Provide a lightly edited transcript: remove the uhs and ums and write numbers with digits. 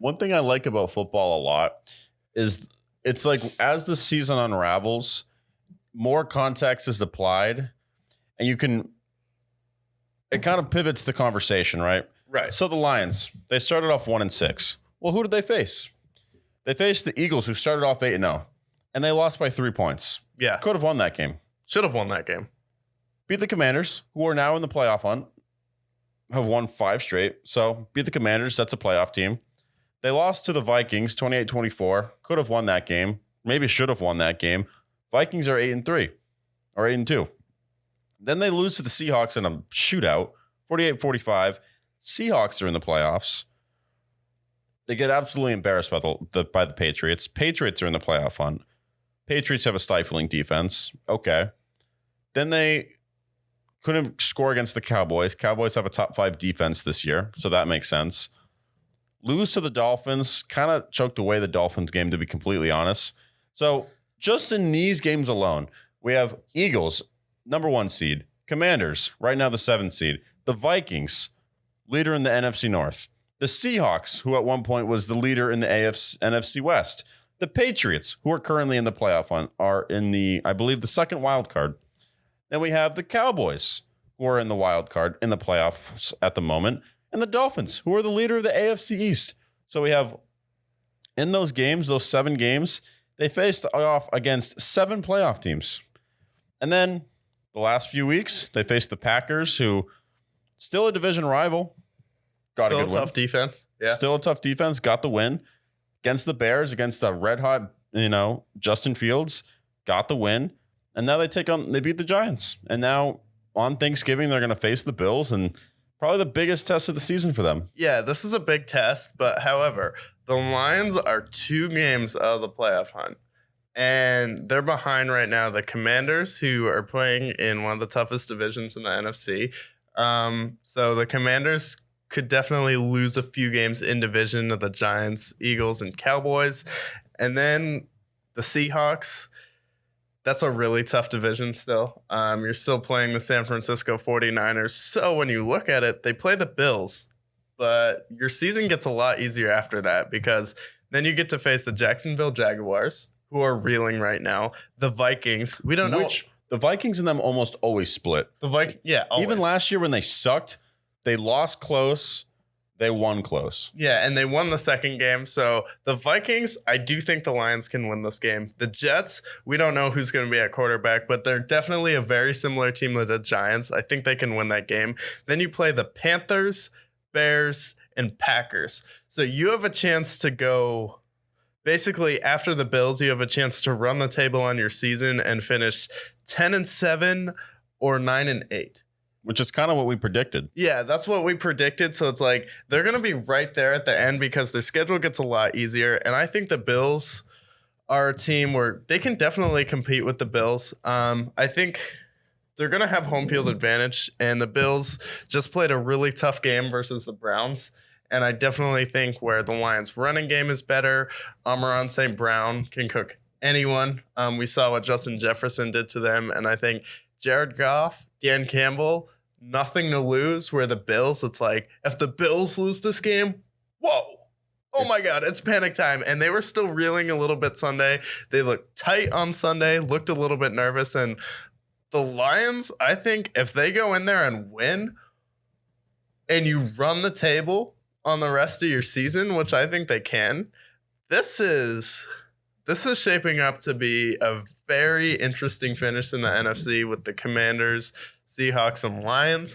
One thing I like about football a lot is it's like as the season unravels, more context is applied, and it kind of pivots the conversation, right? Right. So the Lions, they started off 1-6. Well, who did they face? They faced the Eagles, who started off 8-0, and they lost by 3 points. Yeah. Could have won that game. Should have won that game. Beat the Commanders, who are now in the playoff hunt, have won 5 straight. So beat the Commanders, that's a playoff team. They lost to the Vikings 28-24. Could have won that game. Maybe should have won that game. Vikings are 8-3 or 8-2. Then they lose to the Seahawks in a shootout, 48-45. Seahawks are in the playoffs. They get absolutely embarrassed by the Patriots. Patriots are in the playoff hunt. Patriots have a stifling defense. Okay. Then they couldn't score against the Cowboys. Cowboys have a top 5 defense this year, so that makes sense. Lose to the Dolphins. Kind of choked away the Dolphins game, to be completely honest. So just in these games alone, we have Eagles, number 1 seed. Commanders, right now the 7th seed. The Vikings, leader in the NFC North. The Seahawks, who at one point was the leader in the NFC West. The Patriots, who are currently in the playoff hunt, are in the, I believe, the second wild card. Then we have the Cowboys, who are in the wild card in the playoffs at the moment. And the Dolphins, who are the leader of the AFC East. So we have, in those games, those 7 games, they faced off against 7 playoff teams. And then the last few weeks, they faced the Packers, who still a division rival. Got Still a good tough defense. Yeah. Still a tough defense. Got the win against the Bears, against the red hot, Justin Fields. Got the win. And now they beat the Giants. And now on Thanksgiving, they're going to face the Bills, and probably the biggest test of the season for them. Yeah, this is a big test. But however, the Lions are 2 games out of the playoff hunt. And they're behind right now the Commanders, who are playing in one of the toughest divisions in the NFC. So the Commanders could definitely lose a few games in division of the Giants, Eagles, and Cowboys. And then the Seahawks, that's a really tough division still. You're still playing the San Francisco 49ers. So when you look at it, they play the Bills. But your season gets a lot easier after that, because then you get to face the Jacksonville Jaguars, who are reeling right now. The Vikings, we don't know. The Vikings and them almost always split. Always. Even last year when they sucked, they lost close, they won close. Yeah, and they won the second game. So the Vikings, I do think the Lions can win this game. The Jets, we don't know who's going to be at quarterback, but they're definitely a very similar team to the Giants. I think they can win that game. Then you play the Panthers, Bears, and Packers. So you have a chance to go, basically after the Bills, you have a chance to run the table on your season and finish 10-7 or 9-8. Which is kind of what we predicted. Yeah, that's what we predicted. So it's like they're going to be right there at the end because their schedule gets a lot easier. And I think the Bills are a team where they can definitely compete with the Bills. I think they're going to have home field advantage. And the Bills just played a really tough game versus the Browns. And I definitely think where the Lions' running game is better, Amon-Ra St. Brown can cook anyone. We saw what Justin Jefferson did to them. And I think Jared Goff, Dan Campbell, nothing to lose, where the Bills, it's like, if the Bills lose this game, whoa, oh my God, it's panic time. And they were still reeling a little bit Sunday. They looked tight on Sunday, looked a little bit nervous. And the Lions, I think if they go in there and win and you run the table on the rest of your season, which I think they can, this is shaping up to be a very interesting finish in the NFC with the Commanders, Seahawks, and Lions.